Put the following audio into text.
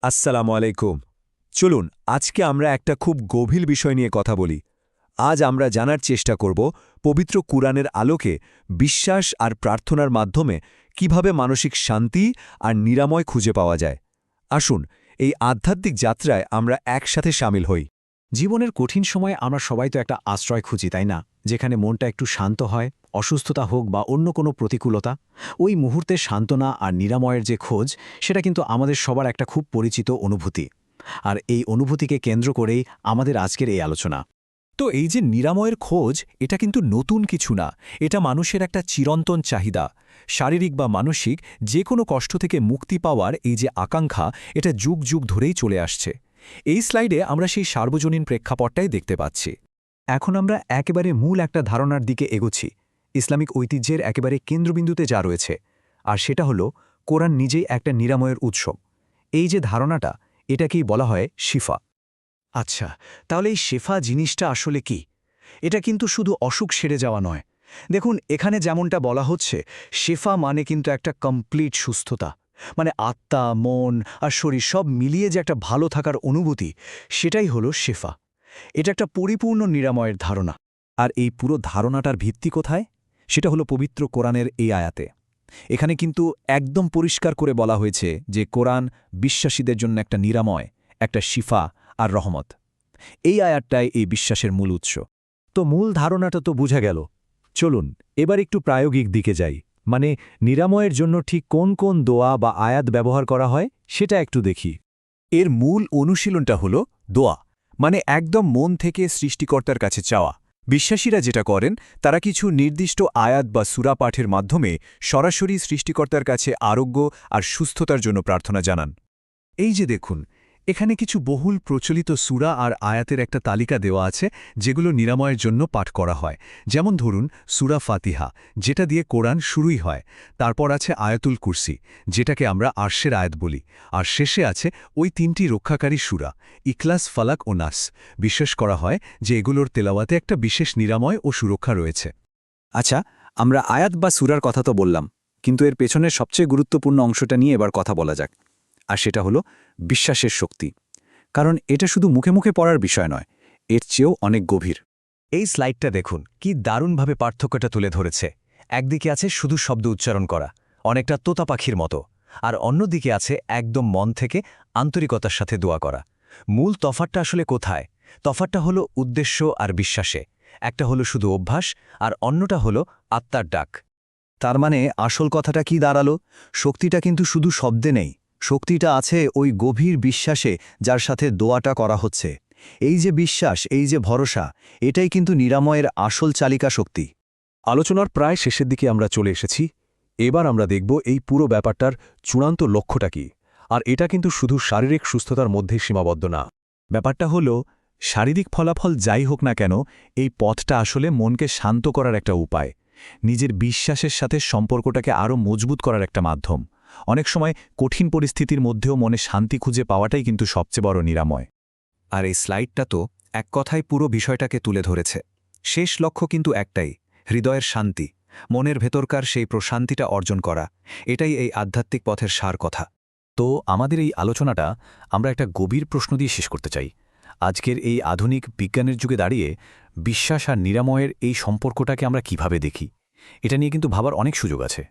আসসালামু আলাইকুম। চলুন আজকে আমরা একটা খুব গভীর বিষয় নিয়ে কথা বলি। আজ আমরা জানার চেষ্টা করব পবিত্র কুরআনের আলোকে বিশ্বাস আর প্রার্থনার মাধ্যমে কিভাবে মানসিক শান্তি আর নিরাময় খুঁজে পাওয়া যায়। আসুন এই আধ্যাত্মিক যাত্রায় আমরা একসাথে শামিল হই। জীবনের কঠিন সময়ে আমরা সবাই তো একটা আশ্রয় খুঁজি, তাই না? যেখানে মনটা একটু শান্ত হয়, অসুস্থতা হোক বা অন্য কোনো প্রতিকূলতা, ওই মুহূর্তে সান্ত্বনা আর নিরাময়ের যে খোঁজ, সেটা কিন্তু আমাদের সবার একটা খুব পরিচিত অনুভূতি। আর এই অনুভূতিকে কেন্দ্র করেই আমাদের আজকের এই আলোচনা। তো এই যে নিরাময়ের খোঁজ, এটা কিন্তু নতুন কিছু না। এটা মানুষের একটা চিরন্তন চাহিদা। শারীরিক বা মানসিক যে কোনো কষ্ট থেকে মুক্তি পাওয়ার এই যে আকাঙ্ক্ষা, এটা যুগ যুগ ধরেই চলে আসছে। এই স্লাইডে আমরা সেই সার্বজনীন প্রেক্ষাপটটাই দেখতে পাচ্ছি। এখন আমরা একেবারে মূল একটা ধারণার দিকে এগোচ্ছি, ইসলামিক ঐতিহ্যের একেবারে কেন্দ্রবিন্দুতে যা রয়েছে। আর সেটা হলো কোরআন নিজেই একটা নিরাময়ের উৎস। এই যে ধারণাটা, এটাকেই বলা হয় শিফা। আচ্ছা, তাহলে এই শেফা জিনিসটা আসলে কি? এটা কিন্তু শুধু অসুখ সেরে যাওয়া নয়। দেখুন, এখানে যেমনটা বলা হচ্ছে, শেফা মানে কিন্তু একটা কমপ্লিট সুস্থতা। মানে আত্মা, মন আর শরীর সব মিলিয়ে যে একটা ভালো থাকার অনুভূতি, সেটাই হলো শেফা। এটা একটা পরিপূর্ণ নিরাময়ের ধারণা। আর এই পুরো ধারণাটার ভিত্তি কোথায়? সেটা হলো পবিত্র কোরআনের এই আয়াতে। এখানে কিন্তু একদম পরিষ্কার করে বলা হয়েছে যে কোরআন বিশ্বাসীদের জন্য একটা নিরাময়, একটা শিফা আর রহমত। এই আয়াতটাই এই বিশ্বাসের মূল উৎস। তো মূল ধারণাটা তো বোঝা গেল। চলুন এবার একটু প্রায়োগিক দিকে যাই। মানে নিরাময়ের জন্য ঠিক কোন কোন দোয়া বা আয়াত ব্যবহার করা হয় সেটা একটু দেখি। এর মূল অনুশীলনটা হল দোয়া, মানে একদম মন থেকে সৃষ্টিকর্তার কাছে চাওয়া। বিশ্বাসীরা যেটা করেন, তারা কিছু নির্দিষ্ট আয়াত বা সূরা পাঠের মাধ্যমে সরাসরি সৃষ্টিকর্তার কাছে আরোগ্য আর সুস্থতার জন্য প্রার্থনা জানান। এই যে দেখুন, এখানে কিছু বহুল প্রচলিত সূরা আর আয়াতের একটা তালিকা দেওয়া আছে, যেগুলো নিরাময়ের জন্য পাঠ করা হয়। যেমন ধরুন সূরা ফাতিহা, যেটা দিয়ে কোরআন শুরুই হয়। তারপর আছে আয়াতুল কুরসি, যেটাকে আমরা আরশের আয়াত বলি। আর শেষে আছে ওই তিনটি রক্ষাকারী সূরা, ইখলাস, ফালাক ও নাস। বিশ্বাস করা হয় যে এগুলোর তেলাওয়াতে একটা বিশেষ নিরাময় ও সুরক্ষা রয়েছে। আচ্ছা, আমরা আয়াত বা সূরার কথা তো বললাম, কিন্তু এর পেছনের সবচেয়ে গুরুত্বপূর্ণ অংশটা নিয়ে এবার কথা বলা যাক। আর সেটা হলো বিশ্বাসের শক্তি। কারণ এটা শুধু মুখে মুখে পড়ার বিষয় নয়, এর চেয়েও অনেক গভীর। এই স্লাইডটা দেখুন, কি দারুণভাবে পার্থক্যটা তুলে ধরেছে। একদিকে আছে শুধু শব্দ উচ্চারণ করা, অনেকটা তোতা পাখির মতো, আর অন্যদিকে আছে একদম মন থেকে আন্তরিকতার সাথে দোয়া করা। মূল তফাৎটা আসলে কোথায়? তফাৎটা হলো উদ্দেশ্য আর বিশ্বাসে। একটা হলো শুধু অভ্যাস, আর অন্যটা হলো আত্মার ডাক। তার মানে আসল কথাটা কি দাঁড়ালো? শক্তিটা কিন্তু শুধু শব্দে নেই, শক্তিটা আছে ওই গভীর বিশ্বাসে, যার সাথে দোয়াটা করা হচ্ছে। এই যে বিশ্বাস, এই যে ভরসা, এটাই কিন্তু নিরাময়ের আসল চালিকা শক্তি। আলোচনার প্রায় শেষের দিকে আমরা চলে এসেছি। এবার আমরা দেখব এই পুরো ব্যাপারটার চূড়ান্ত লক্ষ্যটা কি। আর এটা কিন্তু শুধু শারীরিক সুস্থতার মধ্যেই সীমাবদ্ধ না। ব্যাপারটা হলো, শারীরিক ফলাফল যাই হোক না কেন, এই পথটা আসলে মনকে শান্ত করার একটা উপায়, নিজের বিশ্বাসের সাথে সম্পর্কটাকে আরও মজবুত করার একটা মাধ্যম। অনেক সময় কঠিন পরিস্থিতির মধ্যেও মনে শান্তি খুঁজে পাওয়াটাই কিন্তু সবচেয়ে বড় নিরাময়। আর এই স্লাইডটা তো এক কথায় পুরো বিষয়টাকে তুলে ধরেছে। শেষ লক্ষ্য কিন্তু একটাই, হৃদয়ের শান্তি, মনের ভেতরকার সেই প্রশান্তিটা অর্জন করা। এটাই এই আধ্যাত্মিক পথের সার কথা। তো আমাদের এই আলোচনাটা আমরা একটা গভীর প্রশ্ন দিয়ে শেষ করতে চাই। আজকের এই আধুনিক বিজ্ঞানের যুগে দাঁড়িয়ে বিশ্বাস আর নিরাময়ের এই সম্পর্কটাকে আমরা কিভাবে দেখি? এটা নিয়ে কিন্তু ভাবার অনেক সুযোগ আছে।